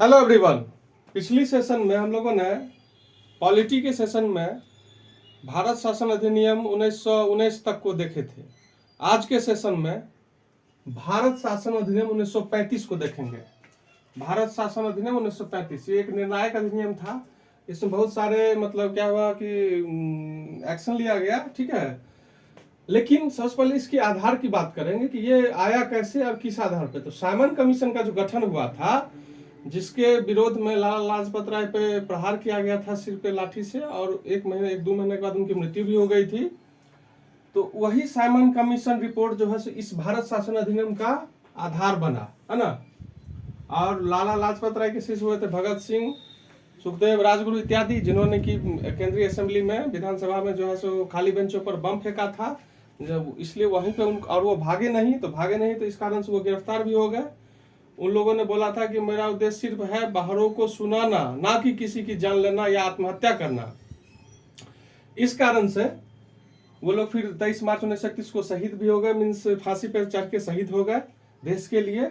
Hello everyone. पिछली session में हम लोगों ने पॉलिटी के सेशन में भारत शासन अधिनियम 1919 तक को देखे थे। आज के सेशन में भारत शासन अधिनियम 1935 को देखेंगे। भारत शासन अधिनियम 1935 ये एक निर्णायक अधिनियम था। इसमें बहुत सारे क्या हुआ कि एक्शन लिया गया, ठीक है। लेकिन सबसे पहले इसके आधार की बात करेंगे कि ये आया कैसे और किस आधार पे। तो साइमन कमीशन का जो गठन हुआ था, जिसके विरोध में लाला लाजपत राय पे प्रहार किया गया था सिर पे लाठी से, और एक दो महीने के बाद उनकी मृत्यु भी हो गई थी। तो वही साइमन कमीशन रिपोर्ट जो है इस भारत शासन अधिनियम का आधार बना, है ना। और लाला लाजपत राय के शिष्य हुए थे भगत सिंह, सुखदेव, राजगुरु इत्यादि, जिन्होंने की केंद्रीय असेंबली में, विधानसभा में जो है सो खाली बेंचों पर बम फेंका था। जब इसलिए वहीं पे और वो भागे नहीं तो इस कारण से वो गिरफ्तार भी हो गए। उन लोगों ने बोला था कि मेरा उद्देश्य सिर्फ है बाहरों को सुनाना, ना कि किसी की जान लेना या आत्महत्या करना। इस कारण से वो लोग फिर 23 मार्च 1931 को शहीद भी हो गए, मीन्स फांसी पर चढ़ के शहीद हो गए देश के लिए।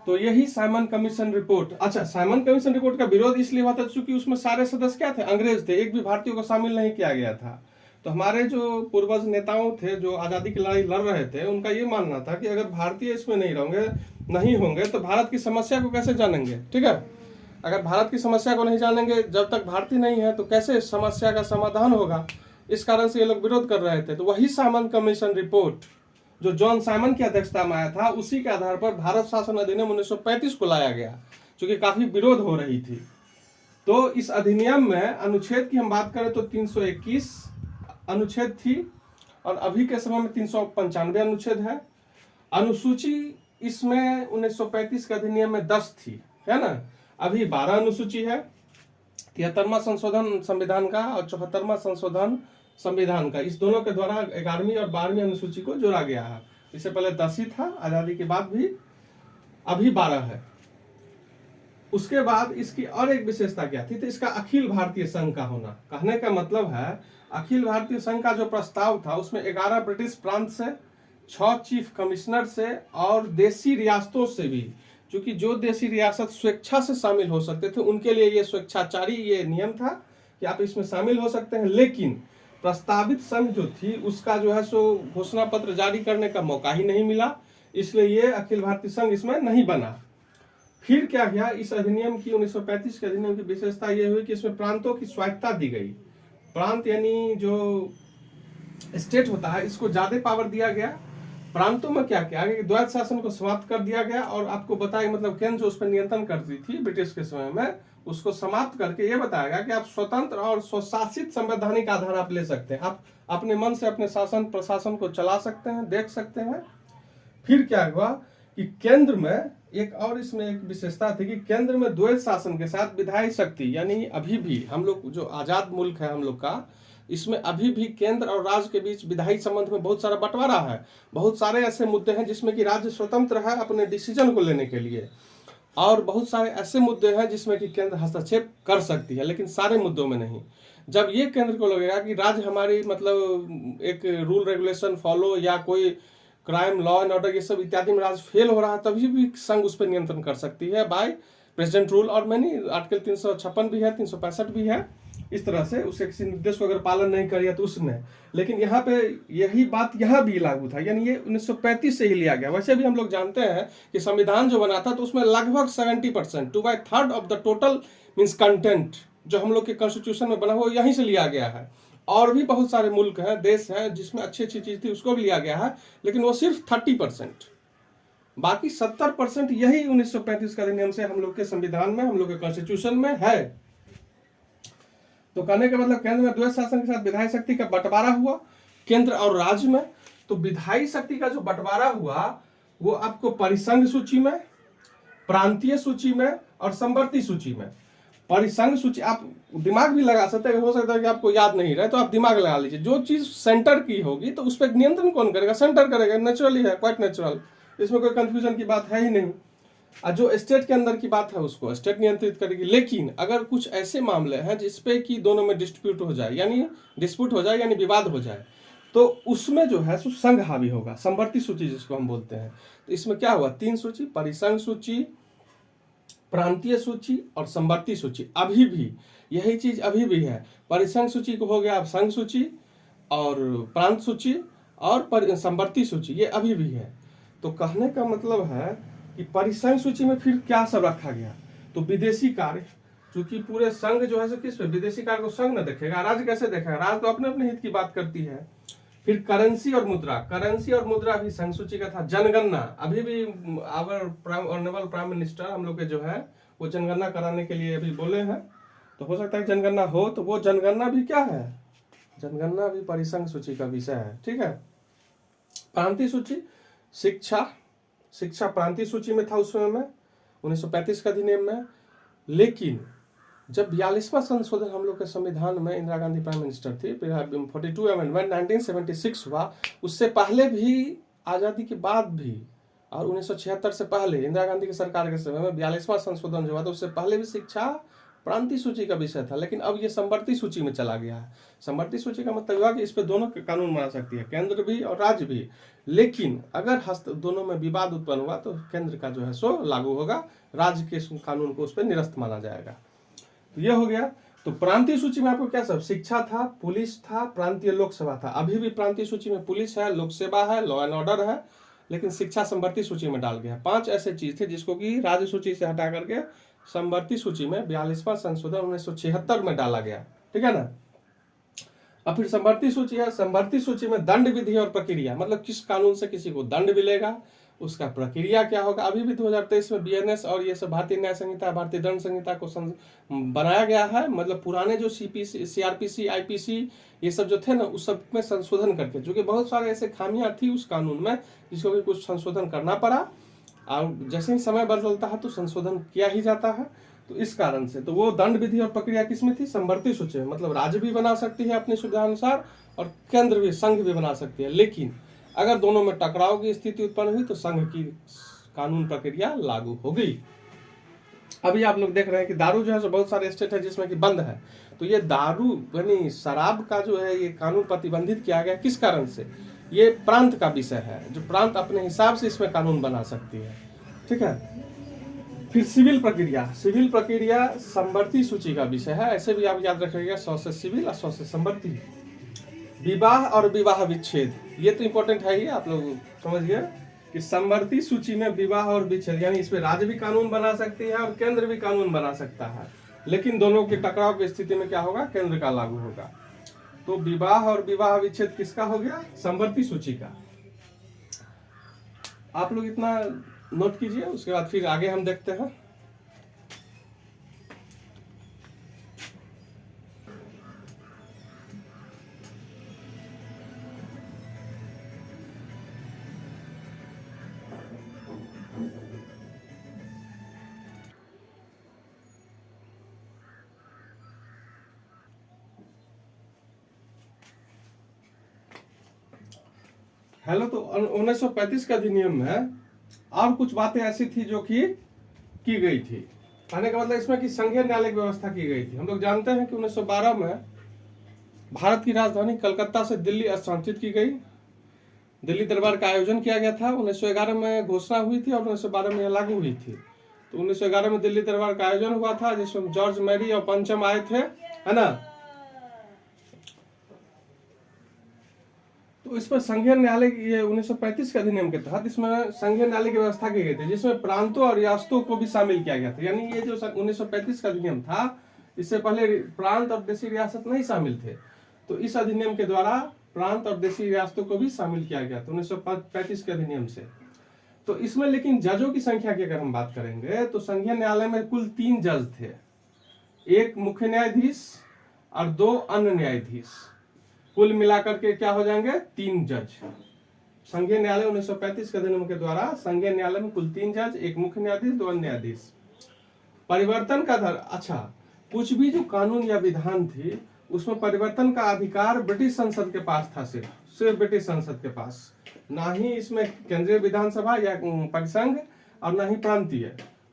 तो यही साइमन कमीशन रिपोर्ट। अच्छा, साइमन कमीशन रिपोर्ट का विरोध इसलिए हुआ था क्योंकि उसमें सारे सदस्य क्या थे, अंग्रेज थे। एक भी भारतीय को शामिल नहीं किया गया था। तो हमारे जो पूर्वज नेताओं थे जो आजादी की लड़ाई लड़ रहे थे, उनका ये मानना था कि अगर भारतीय इसमें नहीं होंगे तो भारत की समस्या को कैसे जानेंगे, ठीक है। अगर भारत की समस्या को नहीं जानेंगे, जब तक भारतीय नहीं है, तो कैसे समस्या का समाधान होगा। इस कारण से ये लोग विरोध कर रहे थे। तो वही साइमन कमीशन रिपोर्ट जो जॉन साइमन की अध्यक्षता में आया था, उसी के आधार पर भारत शासन अधिनियम 1935 को लाया गया, क्योंकि काफी विरोध हो रही थी। तो इस अधिनियम में अनुच्छेद की हम बात करें तो 321 अनुच्छेद थी, और अभी के समय में 395 अनुच्छेद है। अनुसूची इसमें 1935 के अधिनियम में 10 थी, है ना। अभी 12 अनुसूची है। 73वां संशोधन संविधान का और 74वां संशोधन संविधान का, इस दोनों के द्वारा 11वीं और 12वीं अनुसूची को जोड़ा गया है। इससे पहले 10 ही था आजादी के बाद भी, अभी 12 है। उसके बाद इसकी और एक विशेषता क्या थी, तो इसका अखिल भारतीय संघ का होना। कहने का मतलब है, अखिल भारतीय संघ का जो प्रस्ताव था उसमें 11 ब्रिटिश प्रांत से, 6 चीफ कमिश्नर से और देशी रियासतों से भी, क्योंकि जो देशी रियासत स्वेच्छा से शामिल हो सकते थे उनके लिए ये स्वेच्छाचारी ये नियम था कि आप इसमें शामिल हो सकते हैं। लेकिन प्रस्तावित संघ जो थी उसका जो है सो घोषणा पत्र जारी करने का मौका ही नहीं मिला, इसलिए ये अखिल भारतीय संघ इसमें नहीं बना। फिर क्या किया, इस अधिनियम की 1935 के अधिनियम की विशेषता यह हुई कि इसमें प्रांतों की स्वायत्तता दी गई। प्रांत यानी जो स्टेट होता है, इसको ज्यादा पावर दिया गया। प्रांतों में क्या किया कि द्वैत शासन को समाप्त कर दिया गया, और आपको बताया केंद्र जो उस पर नियंत्रण करती थी ब्रिटिश के समय में, उसको समाप्त करके ये बताया गया कि आप स्वतंत्र और स्वशासित संवैधानिक आधार आप ले सकते हैं। आप अपने मन से अपने शासन प्रशासन को चला सकते हैं, देख सकते हैं। फिर क्या हुआ कि केंद्र में एक और इसमें एक विशेषता थी कि केंद्र में द्वैत शासन के साथ विधायी शक्ति, यानी अभी भी हम लोग जो आजाद मुल्क है हम लोग का, इसमें अभी भी केंद्र और राज्य के बीच विधायी संबंध में बहुत सारा बंटवारा है। बहुत सारे ऐसे मुद्दे हैं जिसमें कि राज्य स्वतंत्र है अपने डिसीजन को लेने के लिए, और बहुत सारे ऐसे मुद्दे हैं जिसमें कि केंद्र हस्तक्षेप कर सकती है, लेकिन सारे मुद्दों में नहीं। जब ये केंद्र को लगेगा कि राज्य हमारी एक रूल रेगुलेशन फॉलो या कोई क्राइम लॉ एंड ऑर्डर ये सब इत्यादि में राज्य फेल हो रहा है, तभी भी संघ उस पर नियंत्रण कर सकती है बाय प्रेसिडेंट रूल। और मैंने आर्टिकल 356 भी है, 365 भी है। इस तरह से उसे किसी निर्देश को अगर पालन नहीं करिए तो उसमें, लेकिन यहाँ पे यही बात यहाँ भी लागू था, यानी ये 1935 से ही लिया गया। वैसे भी हम लोग जानते हैं कि संविधान जो बना था तो उसमें लगभग 70%, 2/3 of the total means content जो हम लोग के कॉन्स्टिट्यूशन में बना हुआ यहीं से लिया गया है। और भी बहुत सारे मुल्क हैं, देश हैं जिसमें अच्छी अच्छी चीज थी, उसको भी लिया गया है, लेकिन वो सिर्फ 30%, बाकी 70% यही 1935 का अधिनियम से हम लोग के संविधान में, हम लोग के कॉन्स्टिट्यूशन में है। तो कहने का मतलब केंद्र में द्वैत शासन के साथ विधायी शक्ति का बंटवारा हुआ केंद्र और राज्य में। तो विधायी शक्ति का जो बंटवारा हुआ वो आपको परिसंघ सूची में, प्रांतीय सूची में और संवर्ती सूची में। परिसंघ सूची आप दिमाग भी लगा सकते हैं, हो सकता है कि आपको याद नहीं रहे तो आप दिमाग लगा लीजिए। जो चीज सेंटर की होगी तो उस पर नियंत्रण कौन करेगा, सेंटर करेगा, नेचुरली है, क्वाइट नेचुरल, इसमें कोई कंफ्यूजन की बात है ही नहीं। जो स्टेट के अंदर की बात है उसको स्टेट नियंत्रित करेगी। लेकिन अगर कुछ ऐसे मामले हैं जिसपे कि दोनों में डिस्प्यूट हो जाए, यानी विवाद हो जाए, तो उसमें जो है संघ हावी होगा, संवर्ती सूची जिसको हम बोलते हैं। तो इसमें क्या हुआ, 3 सूची, परिसंघ सूची, प्रांतीय सूची और संवर्ती सूची अभी भी यही चीज अभी भी है। परिसंघ सूची को हो गया अब संघ सूची, और प्रांत सूची और संवर्ती सूची ये अभी भी है। तो कहने का मतलब है कि परिसंघ सूची में फिर क्या सब रखा गया, तो विदेशी कार्य, क्योंकि पूरे संघ जो है किस पे, विदेशी कार्य को संघ न देखेगा, राज्य कैसे देखेगा, राज्य तो अपने अपने हित की बात करती है। फिर करेंसी और मुद्रा, करेंसी और मुद्रा भी संघ सूची का था। जनगणना अभी भी ऑनरेबल प्राइम मिनिस्टर हम लोग के जो है वो जनगणना कराने के लिए अभी बोले हैं, तो हो सकता है जनगणना हो, तो वो जनगणना भी क्या है, जनगणना भी परिसंघ सूची का विषय है। ठीक है। प्रांतीय सूची, शिक्षा, शिक्षा प्रांतीय सूची में था उस समय में 1935 का अधिनियम में। लेकिन जब 42वां संशोधन हम लोग के संविधान में इंदिरा गांधी प्राइम मिनिस्टर थी, 42 अमेंडमेंट 1976 हुआ, उससे पहले भी, आज़ादी के बाद भी, और 1976 से पहले इंदिरा गांधी की सरकार के समय में 42वां संशोधन जो हुआ था, उससे पहले भी शिक्षा प्रांतीय सूची का विषय था। लेकिन अब ये संवर्ती सूची में चला गया है। संवर्ती सूची का मतलब हुआ कि इस पे दोनों कानून बना सकती है, केंद्र भी और राज्य भी। लेकिन अगर दोनों में विवाद उत्पन्न हुआ तो केंद्र का जो है सो लागू होगा, राज्य के कानून को उस पर निरस्त माना जाएगा। तो ये हो गया। तो प्रांतीय सूची में आपको क्या सब, शिक्षा था, पुलिस था, प्रांतीय लोक सेवा था। अभी भी प्रांतीय सूची में पुलिस है, लोक सेवा है, लॉ एंड ऑर्डर है, लेकिन शिक्षा संवर्ती सूची में डाल गया। 5 ऐसे चीज थे जिसको कि राज्य सूची से हटा करके संवर्ती सूची में 42वां संशोधन 1976 में डाला गया। ठीक है ना। अब फिर संवर्ती सूची है। संवर्ती सूची में दंड विधि और प्रक्रिया, मतलब किस कानून से किसी को दंड मिलेगा, उसका प्रक्रिया क्या होगा। अभी भी 2023 में बीएनएस और ये सब भारतीय न्याय संहिता, भारतीय दंड संहिता को बनाया गया है। मतलब पुराने जो सीपीसी, सीआरपीसी, आईपीसी ये सब जो थे ना, उस सब में संशोधन करके, जो कि बहुत सारे ऐसे खामियां थी उस कानून में जिसको भी कुछ संशोधन करना पड़ा, और जैसे ही समय बदलता है तो संशोधन किया ही जाता है। तो इस कारण से तो वो दंड विधि और प्रक्रिया किसमें थी, संवर्ती सूची में। मतलब राज्य भी बना सकती है अपनी सुविधा अनुसार और केंद्र भी, संघ भी बना सकती है। लेकिन अगर दोनों में टकराव की स्थिति उत्पन्न हुई तो संघ की कानून प्रक्रिया लागू हो गई। अभी आप लोग देख रहे हैं कि दारू जो है बहुत सारे स्टेट है जिसमें कि बंद है। तो ये दारू यानी शराब का जो है ये कानून प्रतिबंधित किया गया, किस कारण से, ये प्रांत का विषय है, जो प्रांत अपने हिसाब से इसमें कानून बना सकती है। ठीक है। फिर सिविल प्रक्रिया, सिविल प्रक्रिया संवर्ती सूची का विषय है। ऐसे भी आप याद रखिएगा, 100 से सिविल और 100 से संवर्ती। विवाह और विवाह विच्छेद, ये तो इंपॉर्टेंट है ही, आप लोग समझिए कि संवर्ती सूची में विवाह और विच्छेद, यानी इसमें राज्य भी कानून बना सकती है और केंद्र भी कानून बना सकता है। लेकिन दोनों के टकराव की स्थिति में क्या होगा, केंद्र का लागू होगा। तो विवाह और विवाह विच्छेद किसका हो गया, संवर्ती सूची का। आप लोग इतना नोट कीजिए, उसके बाद फिर आगे हम देखते हैं। हेलो। तो 1935 का अधिनियम में और कुछ बातें ऐसी थी जो कि की गई थी। कहने का मतलब इसमें कि संघीय न्यायालय की व्यवस्था की गई थी। हम लोग जानते हैं कि 1912 में भारत की राजधानी कलकत्ता से दिल्ली स्थानांतरित की गई। दिल्ली दरबार का आयोजन किया गया था। 1911 में घोषणा हुई थी और 1912 में लागू हुई थी। तो 1911 में दिल्ली दरबार का आयोजन हुआ था जिसमें जॉर्ज मैरी और पंचम आए थे, है ना। तो इसमें संघीय न्यायालय, ये 1935 के अधिनियम के तहत इसमें संघीय न्यायालय की व्यवस्था की गई थी, जिसमें प्रांतों और रियासतों को भी शामिल किया गया था। यानी ये जो 1935 का अधिनियम था, इससे पहले प्रांत और देशी रियासत नहीं शामिल थे। तो इस अधिनियम के द्वारा प्रांत और देशी रियासतों को भी शामिल किया गया था 1935 के अधिनियम से। तो इसमें लेकिन जजों की संख्या की अगर हम बात करेंगे तो संघीय न्यायालय में कुल 3 जज थे, एक मुख्य न्यायाधीश और 2 अन्य न्यायाधीश। कुल मिलाकर के क्या हो जाएंगे, 3 जज। संघीय न्यायालय 1935 के अधिनियम के द्वारा संघीय न्यायालय में कुल 3 जज, एक मुख्य न्यायाधीश, 2 अन्य न्यायाधीश। परिवर्तन का दर, अच्छा, कुछ भी जो कानून या विधान थी उसमें परिवर्तन का अधिकार ब्रिटिश संसद के पास था, सिर्फ ब्रिटिश संसद के पास। ना ही इसमें केंद्रीय विधानसभा या परिसंघ और ना ही प्रांतीय,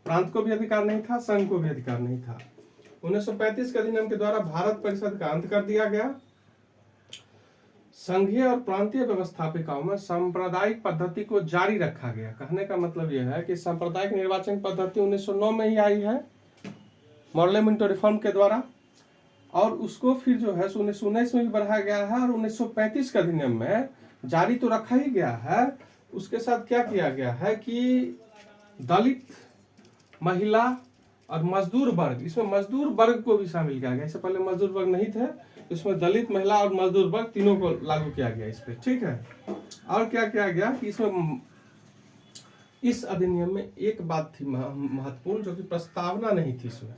प्रांत को भी अधिकार नहीं था, संघ को भी अधिकार नहीं था। 1935 के अधिनियम के द्वारा भारत परिषद का अंत कर दिया गया। संघीय और प्रांतीय व्यवस्थापिकाओं में सांप्रदायिक पद्धति को जारी रखा गया। कहने का मतलब यह है कि सांप्रदायिक निर्वाचन पद्धति 1909 में ही आई है मॉर्ले मिंटो रिफॉर्म के द्वारा, और उसको फिर जो है 1919 में भी बढ़ाया गया है, और 1935 के अधिनियम में जारी तो रखा ही गया है। उसके साथ क्या किया गया है कि दलित, महिला और मजदूर वर्ग, इसमें मजदूर वर्ग को भी शामिल किया गया। इससे पहले मजदूर वर्ग नहीं थे, इसमें दलित, महिला और मजदूर वर्ग तीनों को लागू किया गया इस पे, ठीक है। और क्या किया गया कि इसमें इस अधिनियम में एक बात थी महत्वपूर्ण, जो कि प्रस्तावना नहीं थी इसमें।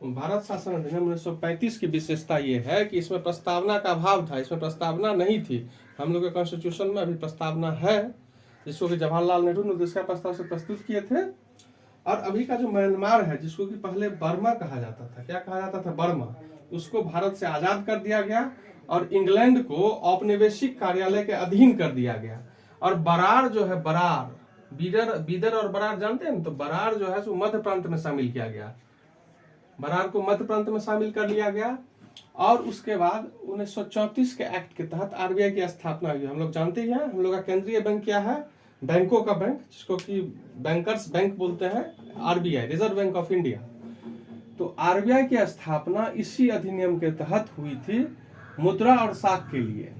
भारत शासन अधिनियम 1935 की विशेषता ये है कि इसमें प्रस्तावना का अभाव था, इसमें प्रस्तावना नहीं थी। हम लोग के कॉन्स्टिट्यूशन में अभी प्रस्तावना है, जिसको कि जवाहरलाल नेहरू ने दूसरा प्रस्ताव से प्रस्तुत किए थे। और अभी का जो म्यांमार है, जिसको कि पहले बर्मा कहा जाता था, क्या कहा जाता था, बर्मा, उसको भारत से आजाद कर दिया गया और इंग्लैंड को औपनिवेशिक कार्यालय के अधीन कर दिया गया। और बरार जो है, बरार, बीदर और बरार जानते हैं, तो बरार जो है सो मध्य प्रांत में शामिल किया गया, बरार को मध्य प्रांत में शामिल कर लिया गया। और उसके बाद 1934 के एक्ट के तहत आरबीआई की स्थापना हुई। हम लोग जानते हैं हम लोग का केंद्रीय बैंक क्या है, बैंकों का बैंक, जिसको कि बैंकर्स बैंक बोलते हैं, RBI, reserve bank of India. तो आरबीआई की स्थापना इसी अधिनियम के तहत हुई थी, मुद्रा और साख के लिए।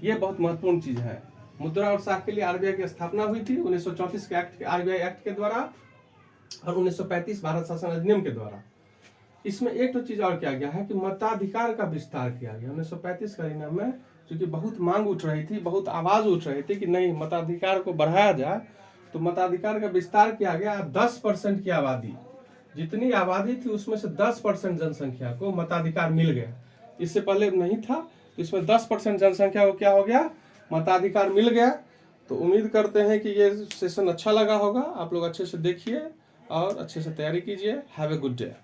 यह बहुत महत्वपूर्ण चीज है, मुद्रा और साख के लिए आरबीआई की स्थापना हुई थी 1934 के एक्ट, आरबीआई एक्ट के द्वारा, और 1935 भारत शासन अधिनियम के द्वारा। इसमें एक तो चीज और किया गया है कि मताधिकार का विस्तार किया गया 1935 के अधिनियम में, क्योंकि बहुत मांग उठ रही थी, बहुत आवाज उठ रही थी कि नहीं, मताधिकार को बढ़ाया जाए। तो मताधिकार का विस्तार किया गया। 10% की आबादी, जितनी आबादी थी उसमें से 10% जनसंख्या को मताधिकार मिल गया। इससे पहले नहीं था, तो इसमें 10% जनसंख्या को क्या हो गया, मताधिकार मिल गया। तो उम्मीद करते हैं कि ये सेशन अच्छा लगा होगा, आप लोग अच्छे से देखिए और अच्छे से तैयारी कीजिए। Have a good day.